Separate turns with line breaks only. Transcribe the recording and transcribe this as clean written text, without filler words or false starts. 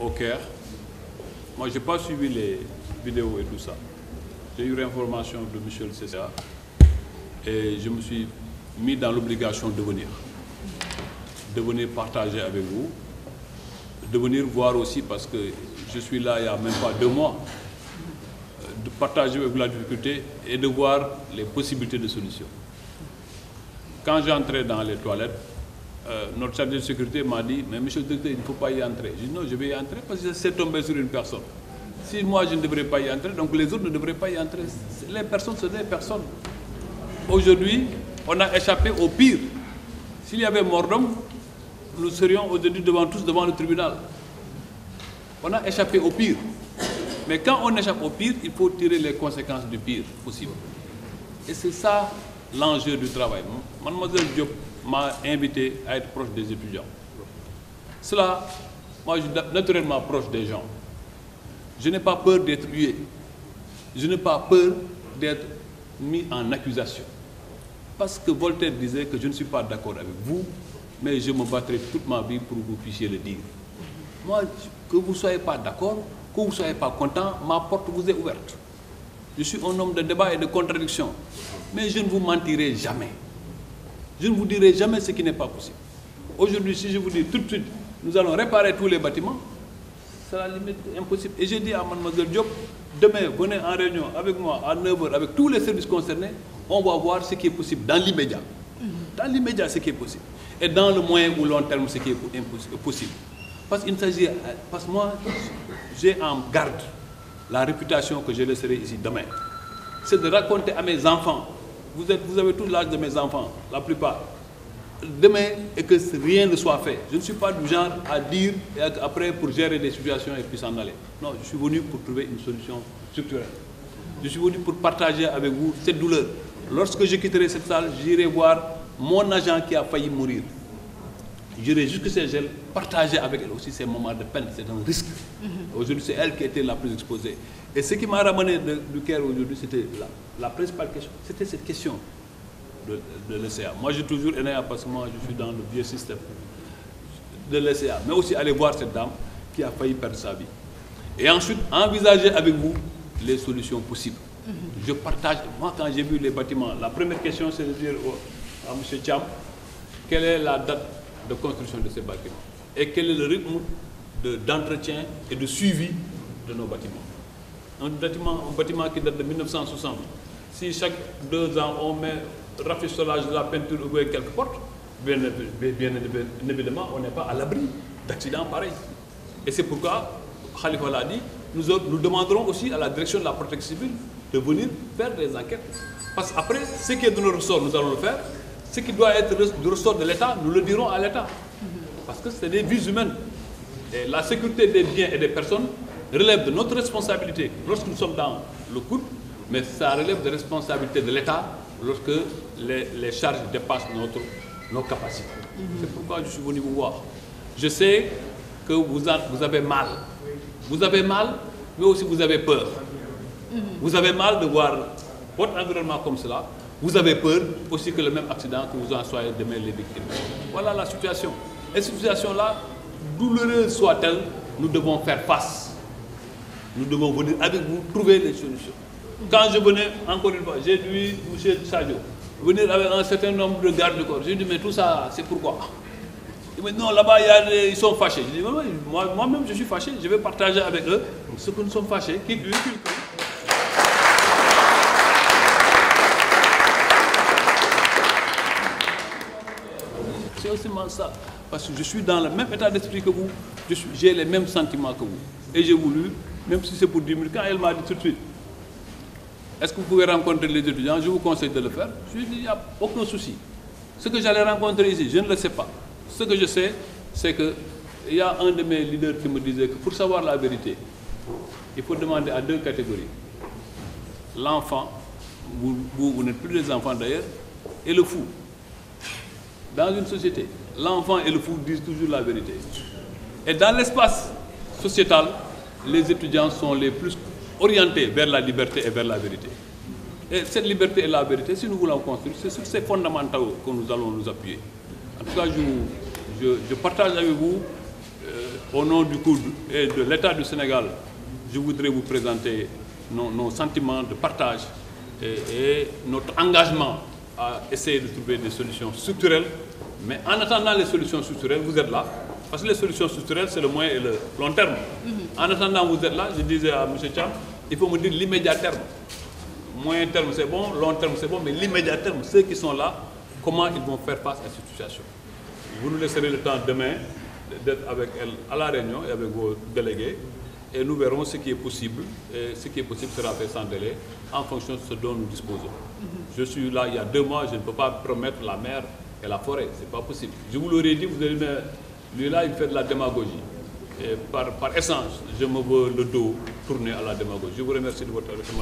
au Caire. Moi, je n'ai pas suivi les vidéos et tout ça. J'ai eu l'information de M. le CCA et je me suis mis dans l'obligation de venir partager avec vous, de venir voir aussi, parce que je suis là il n'y a même pas 2 mois, de partager avec vous la difficulté et de voir les possibilités de solution. Quand j'entrais dans les toilettes, notre chargé de sécurité m'a dit « Mais monsieur le directeur, il ne faut pas y entrer ». J'ai dit « Non, je vais y entrer parce que c'est tombé sur une personne. Si moi je ne devrais pas y entrer, donc les autres ne devraient pas y entrer. Les personnes, ce sont des personnes. Aujourd'hui, on a échappé au pire. S'il y avait mort d'homme, nous serions aujourd'hui tous devant le tribunal. On a échappé au pire. Mais quand on échappe au pire, il faut tirer les conséquences du pire possible. Et c'est ça l'enjeu du travail. Mademoiselle Diop m'a invité à être proche des étudiants. Cela, moi je suis naturellement proche des gens. Je n'ai pas peur d'être hué. Je n'ai pas peur d'être mis en accusation. Parce que Voltaire disait que je ne suis pas d'accord avec vous, mais je me battrai toute ma vie pour que vous puissiez le dire. Moi, que vous ne soyez pas d'accord, que vous ne soyez pas content, ma porte vous est ouverte. Je suis un homme de débat et de contradiction. Mais je ne vous mentirai jamais. Je ne vous dirai jamais ce qui n'est pas possible. Aujourd'hui, si je vous dis tout de suite, nous allons réparer tous les bâtiments, c'est à la limite impossible. Et j'ai dit à Mademoiselle Diop, demain, venez en réunion avec moi à 9h, avec tous les services concernés, on va voir ce qui est possible dans l'immédiat. Dans l'immédiat, ce qui est possible. Et dans le moyen ou long terme, ce qui est possible. Parce que moi, j'ai en garde la réputation que je laisserai ici demain. C'est de raconter à mes enfants, vous avez tout l'âge de mes enfants, la plupart, demain, et que rien ne soit fait. Je ne suis pas du genre à dire, et après pour gérer des situations et puis s'en aller. Non, je suis venu pour trouver une solution structurelle. Je suis venu pour partager avec vous cette douleur. Lorsque je quitterai cette salle, j'irai voir mon agent qui a failli mourir. J'irai jusqu'à chez elle, partager avec elle aussi ces moments de peine, c'est un risque. Aujourd'hui, c'est elle qui était la plus exposée. Et ce qui m'a ramené du Caire aujourd'hui, c'était la principale question. C'était cette question de l'ECA. Moi, j'ai toujours aimé parce que moi, je suis dans le vieux système de l'ECA. Mais aussi aller voir cette dame qui a failli perdre sa vie. Et ensuite, envisager avec vous les solutions possibles. Je partage, moi, quand j'ai vu les bâtiments, la première question, c'est de dire à M. Thiam, quelle est la date de construction de ces bâtiments et quel est le rythme d'entretien et de suivi de nos bâtiments. Un bâtiment qui date de 1960, si chaque 2 ans on met rafistolage de la peinture ou quelques portes, bien évidemment on n'est pas à l'abri d'accidents pareils. Et c'est pourquoi, Khalifa l'a dit, nous demanderons aussi à la direction de la protection civile de venir faire des enquêtes. Parce qu'après, ce qui est de notre ressort, nous allons le faire. Ce qui doit être du ressort de l'État, nous le dirons à l'État. Parce que c'est des vies humaines. Et la sécurité des biens et des personnes relève de notre responsabilité lorsque nous sommes dans le couple, mais ça relève de responsabilité de l'État lorsque les charges dépassent nos capacités. C'est pourquoi je suis venu vous voir. Je sais que vous avez mal. Vous avez mal, mais aussi vous avez peur. Vous avez mal de voir votre environnement comme cela. Vous avez peur aussi que le même accident, que vous en soyez demain les victimes. Voilà la situation. Et cette situation-là, douloureuse soit-elle, nous devons faire face. Nous devons venir avec vous trouver des solutions. Quand je venais, encore une fois, j'ai dit, M. Sadio, venir avec un certain nombre de gardes du corps. J'ai dit, mais tout ça, c'est pourquoi? Il m'a dit, non, là-bas, ils sont fâchés. J'ai dit, moi-même, je suis fâché. Je vais partager avec eux ce que nous sommes fâchés, qu'ils puissent. C'est aussi ça, parce que je suis dans le même état d'esprit que vous, j'ai les mêmes sentiments que vous. Et j'ai voulu, même si c'est pour 10 minutes, quand elle m'a dit tout de suite, est-ce que vous pouvez rencontrer les étudiants, je vous conseille de le faire. Je lui ai dit, il n'y a aucun souci. Ce que j'allais rencontrer ici, je ne le sais pas. Ce que je sais, c'est qu'il y a un de mes leaders qui me disait que pour savoir la vérité, il faut demander à 2 catégories. L'enfant, vous n'êtes plus des enfants d'ailleurs, et le fou. Dans une société, l'enfant et le fou disent toujours la vérité. Et dans l'espace sociétal, les étudiants sont les plus orientés vers la liberté et vers la vérité. Et cette liberté et la vérité, si nous voulons construire, c'est sur ces fondamentaux que nous allons nous appuyer. En tout cas, je partage avec vous au nom du COUD et de l'État du Sénégal, je voudrais vous présenter nos sentiments de partage et notre engagement à essayer de trouver des solutions structurelles. Mais en attendant les solutions structurelles, vous êtes là. Parce que les solutions structurelles, c'est le moyen et le long terme. En attendant, vous êtes là, je disais à M. Thiam, il faut me dire l'immédiat terme. Moyen terme, c'est bon, long terme, c'est bon, mais l'immédiat terme, ceux qui sont là, comment ils vont faire face à cette situation. Vous nous laisserez le temps demain d'être avec elle à la réunion et avec vos délégués, et nous verrons ce qui est possible, et ce qui est possible sera fait sans délai, en fonction de ce dont nous disposons. Je suis là il y a 2 mois, je ne peux pas promettre la mer et la forêt, c'est pas possible. Je vous l'aurais dit, vous allez me... Lui là, il fait de la démagogie. Et par essence, je me veux le dos tourné à la démagogie. Je vous remercie de votre attention.